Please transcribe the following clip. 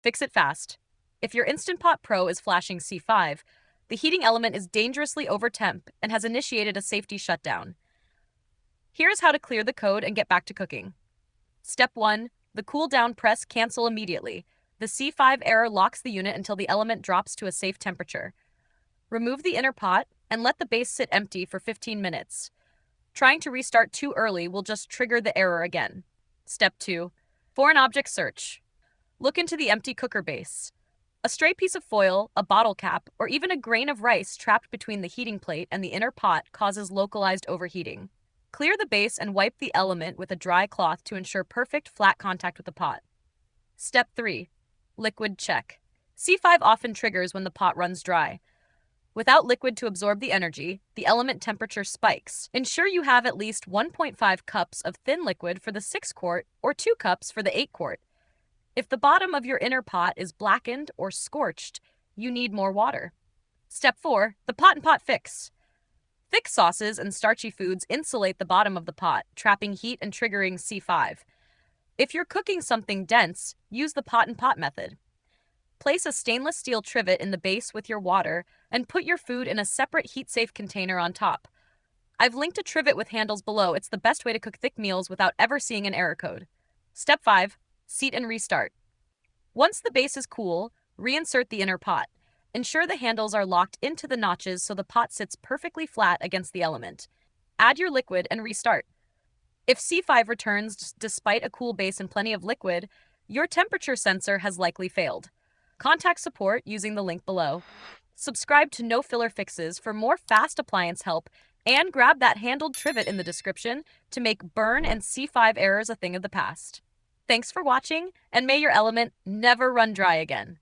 Fix it fast. If your Instant Pot Pro is flashing C5, the heating element is dangerously over temp and has initiated a safety shutdown. Here's how to clear the code and get back to cooking. Step 1. The cool down press cancel immediately. The C5 error locks the unit until the element drops to a safe temperature. Remove the inner pot and let the base sit empty for 15 minutes. Trying to restart too early will just trigger the error again. Step 2. Foreign object search. Look into the empty cooker base. A stray piece of foil, a bottle cap, or even a grain of rice trapped between the heating plate and the inner pot causes localized overheating. Clear the base and wipe the element with a dry cloth to ensure perfect flat contact with the pot. Step 3. Liquid check. C5 often triggers when the pot runs dry. Without liquid to absorb the energy, the element temperature spikes. Ensure you have at least 1.5 cups of thin liquid for the 6-quart or 2 cups for the 8-quart. If the bottom of your inner pot is blackened or scorched, you need more water. Step 4. The pot and pot fix. Thick sauces and starchy foods insulate the bottom of the pot, trapping heat and triggering C5. If you're cooking something dense, use the pot and pot method. Place a stainless steel trivet in the base with your water and put your food in a separate heat-safe container on top. I've linked a trivet with handles below. It's the best way to cook thick meals without ever seeing an error code. Step 5. Seat and restart. Once the base is cool, reinsert the inner pot. Ensure the handles are locked into the notches so the pot sits perfectly flat against the element. Add your liquid and restart. If C5 returns despite a cool base and plenty of liquid, your temperature sensor has likely failed. Contact support using the link below. Subscribe to No Filler Fixes for more fast appliance help, and grab that handled trivet in the description to make burn and C5 errors a thing of the past. Thanks for watching, and may your element never run dry again.